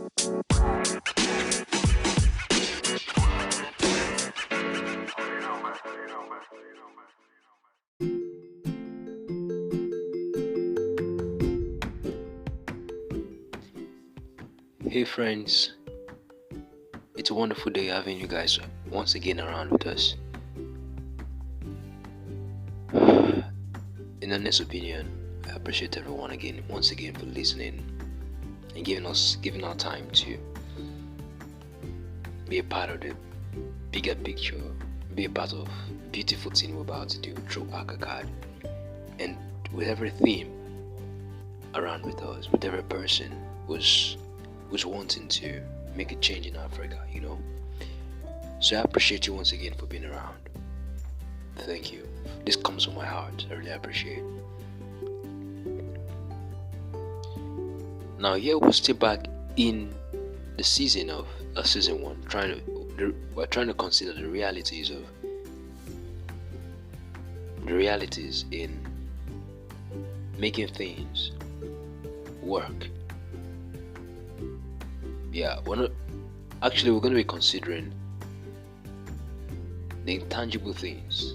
Hey friends, it's a wonderful day having you guys once again around with us. In honest opinion, I appreciate everyone once again for listening and giving our time to be a part of the bigger picture, be a part of the beautiful thing we're about to do through Akakad. And with every theme around with us, with every person who's wanting to make a change in Africa. So I appreciate you once again for being around. Thank you. This comes from my heart. I really appreciate it. Now here we're still back in the season of season one, we're trying to consider the realities in making things work. Yeah, we're going to be considering the intangible things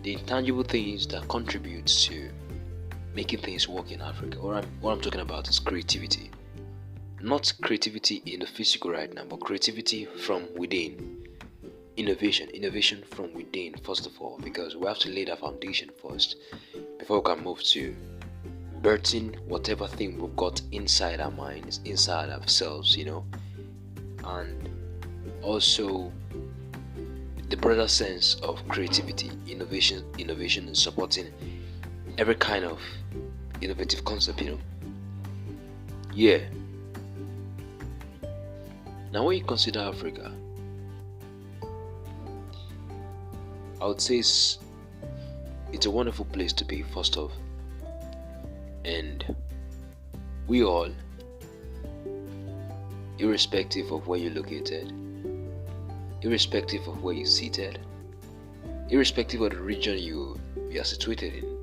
that contribute to making things work in Africa. What I'm talking about is creativity. Not creativity in the physical right now, but creativity from within. Innovation from within, first of all, because we have to lay the foundation first before we can move to birthing whatever thing we've got inside our minds, inside ourselves, and also the broader sense of creativity, innovation, and supporting every kind of innovative concept, Yeah. Now, when you consider Africa, I would say it's a wonderful place to be, first off. And we all, irrespective of where you're located, irrespective of where you're seated, irrespective of the region you are situated in,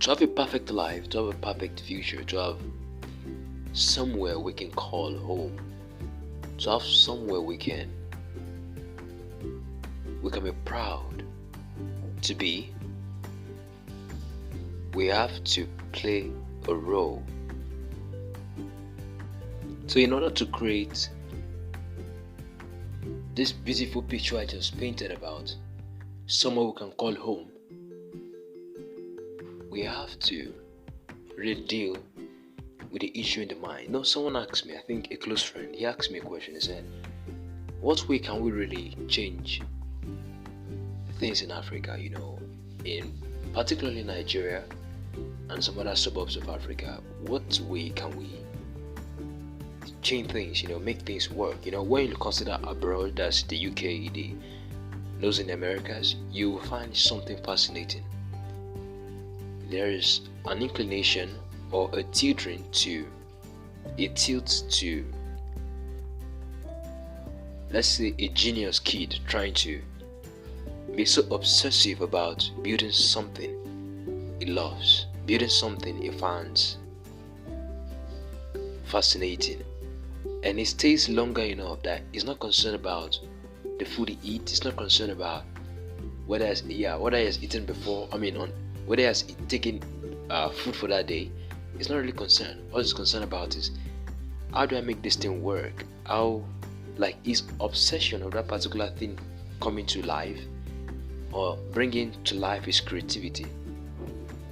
to have a perfect life, to have a perfect future, to have somewhere we can call home, to have somewhere we can be proud to be, we have to play a role. So in order to create this beautiful picture I just painted about somewhere we can call home, we have to really deal with the issue in the mind. Someone asked me, I think a close friend, he asked me a question. He said, what way can we really change things in Africa, in particularly Nigeria and some other suburbs of Africa? What way can we change things, make things work? When you consider abroad, that's the UK, those in the Americas, you will find something fascinating. There is an inclination or a tilt to, let's say, a genius kid trying to be so obsessive about building something he loves, building something he finds fascinating, and he stays longer enough that he's not concerned about the food he eats. He's not concerned about whether he has eaten before. Whether he has taken food for that day. He's not really concerned. All he's concerned about is, how do I make this thing work? How, his obsession of that particular thing coming to life, or bringing to life his creativity,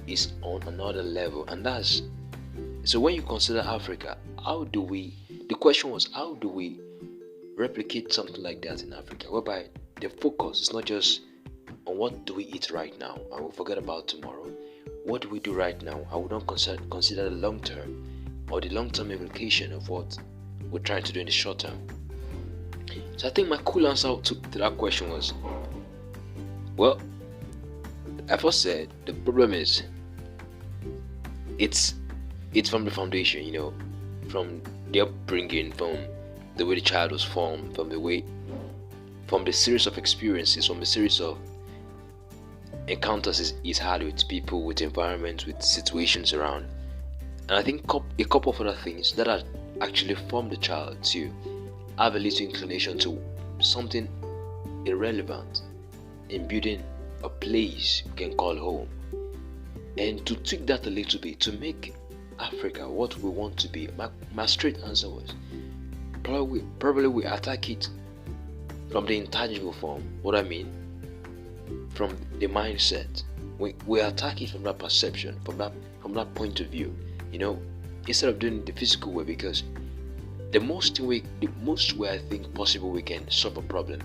is on another level. And that's so when you consider Africa, the question was, how do we replicate something like that in Africa, whereby the focus is not just on what do we eat right now and we'll forget about tomorrow. What do we do right now? I would not consider the long term or the long term implication of what we're trying to do in the short term. So I think my cool answer to that question was, well, I first said the problem is it's from the foundation, from the upbringing, from the way the child was formed, from the series of experiences, from the series of encounters he's had with people, with environments, with situations around, And I think a couple of other things that are actually form the child to have a little inclination to something irrelevant in building a place we can call home, and to tweak that a little bit to make Africa what we want to be. My straight answer was probably we attack it from the intangible form. What I mean, from the mindset, we attack it from that perception, from that point of view. Instead of doing it the physical way, because the most way I think possible we can solve a problem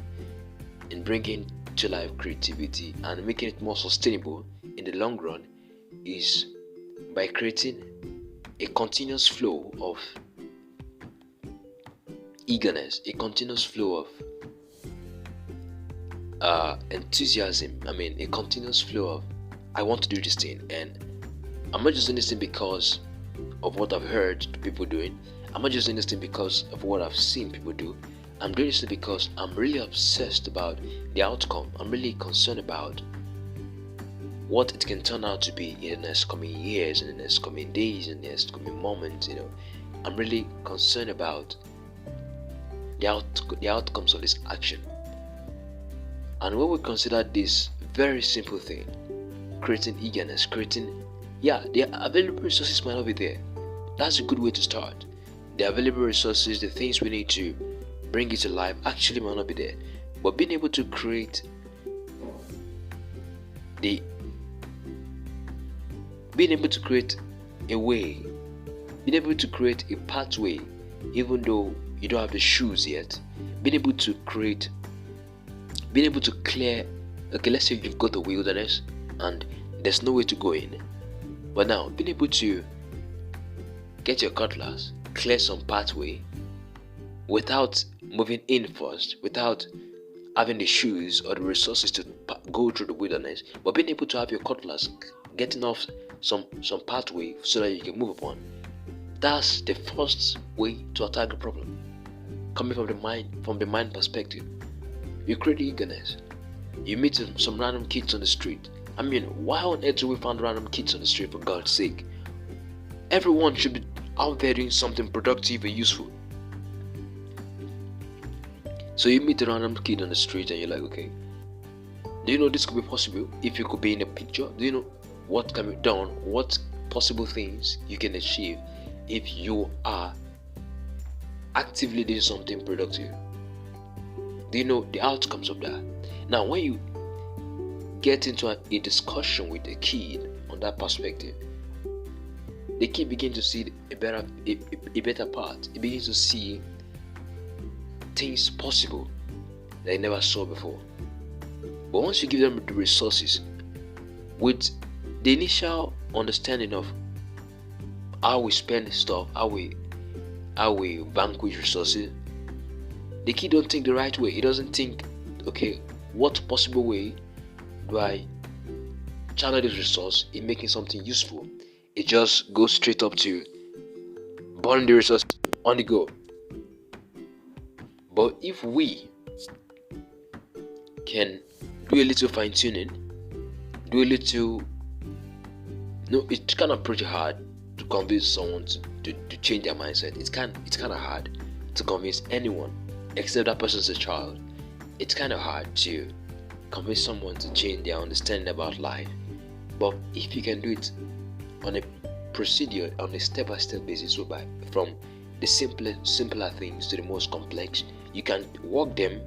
in bringing to life creativity and making it more sustainable in the long run is by creating a continuous flow of eagerness, a continuous flow of enthusiasm. A continuous flow of I want to do this thing, and I'm not just doing this thing because of what I've heard people doing. I'm not just doing this thing because of what I've seen people do. I'm doing this thing because I'm really obsessed about the outcome. I'm really concerned about what it can turn out to be in the next coming years, in the next coming days, in the next coming moments. I'm really concerned about the outcomes of this action. And when we consider this very simple thing, creating eagerness, the available resources might not be there. That's a good way to start. The available resources, the things we need to bring it to life actually might not be there. But being able to create a way, being able to create a pathway, even though you don't have the shoes yet, being able to clear, okay, let's say you've got the wilderness and there's no way to go in, but now being able to get your cutlass, clear some pathway without moving in first, without having the shoes or the resources to go through the wilderness, but being able to have your cutlass, getting off some pathway so that you can move upon. That's the first way to attack the problem. Coming from the mind perspective, you create eagerness. You meet some random kids on the street. Why on earth do we find random kids on the street, for God's sake? Everyone should be out there doing something productive and useful. So you meet a random kid on the street and you're like, okay, do you know this could be possible if you could be in a picture? Do you know what can be done? What possible things you can achieve if you are actively doing something productive? Do you know the outcomes of that? Now, when you get into a discussion with a kid on that perspective, the kid begins to see a better part. He begins to see things possible that he never saw before. But once you give them the resources, with the initial understanding of how we spend stuff, how we vanquish resources, the kid don't think the right way. He doesn't think, okay, what possible way do I channel this resource in making something useful? It just goes straight up to burning the resource on the go. But if we can do a little fine tuning, it's kind of pretty hard to convince someone to change their mindset. It's kind of hard to convince anyone except that person's a child. It's kind of hard to convince someone to change their understanding about life. But if you can do it on a procedure, on a step-by-step basis, whereby from the simpler things to the most complex, you can walk them,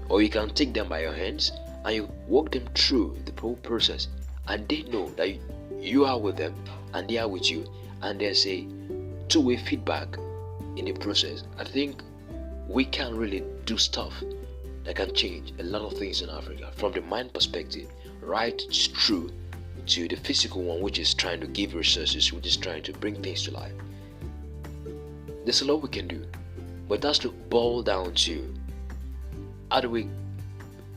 or you can take them by your hands and you walk them through the whole process, and they know that you are with them and they are with you, and there's a two-way feedback in the process. I think we can really do stuff that can change a lot of things in Africa, from the mind perspective right through to the physical one, which is trying to give resources, which is trying to bring things to life. There's a lot we can do, but that's to boil down to how do we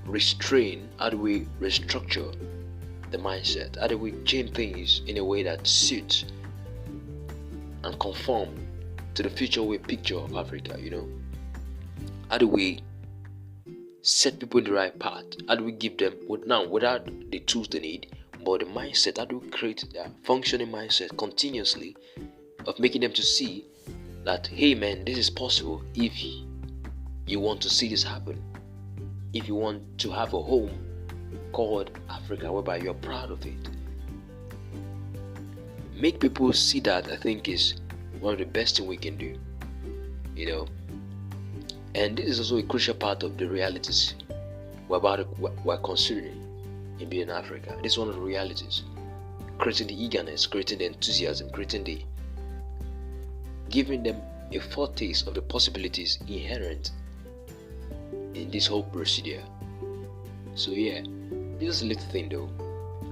restrain, how do we restructure the mindset, how do we change things in a way that suits and conform to the future way picture of Africa. How do we set people in the right path? How do we give them, now without the tools they need, but the mindset, how do we create that functioning mindset continuously of making them to see that, hey man, this is possible if you want to see this happen. If you want to have a home called Africa whereby you're proud of it. Make people see that, I think, is one of the best thing we can do. And this is also a crucial part of the realities we're considering in being Africa. This is one of the realities. Creating the eagerness, creating the enthusiasm, giving them a foretaste of the possibilities inherent in this whole procedure. So yeah, this is a little thing though,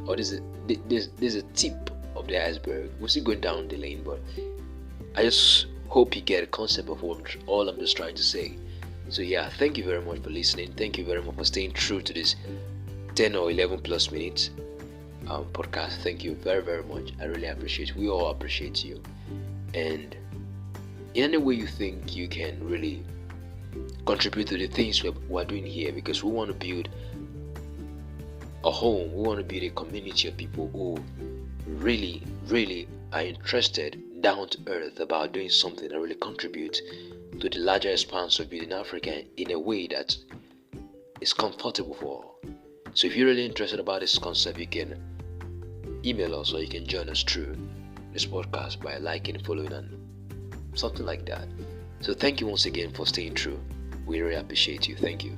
or this is a tip of the iceberg. We're still going down the lane, but I just hope you get a concept of all I'm just trying to say. So yeah, thank you very much for listening. Thank you very much for staying true to this 10 or 11 plus minutes podcast. Thank you very, very much. I really appreciate it. We all appreciate you. And in any way you think you can really contribute to the things we're doing here, because we want to build a home, we want to build a community of people who really, really are interested, down to earth, about doing something that really contributes to the larger expanse of building Africa in a way that is comfortable for all. So if you're really interested about this concept, you can email us or you can join us through this podcast by liking, following, and something like that. So thank you once again for staying true. We really appreciate you. Thank you.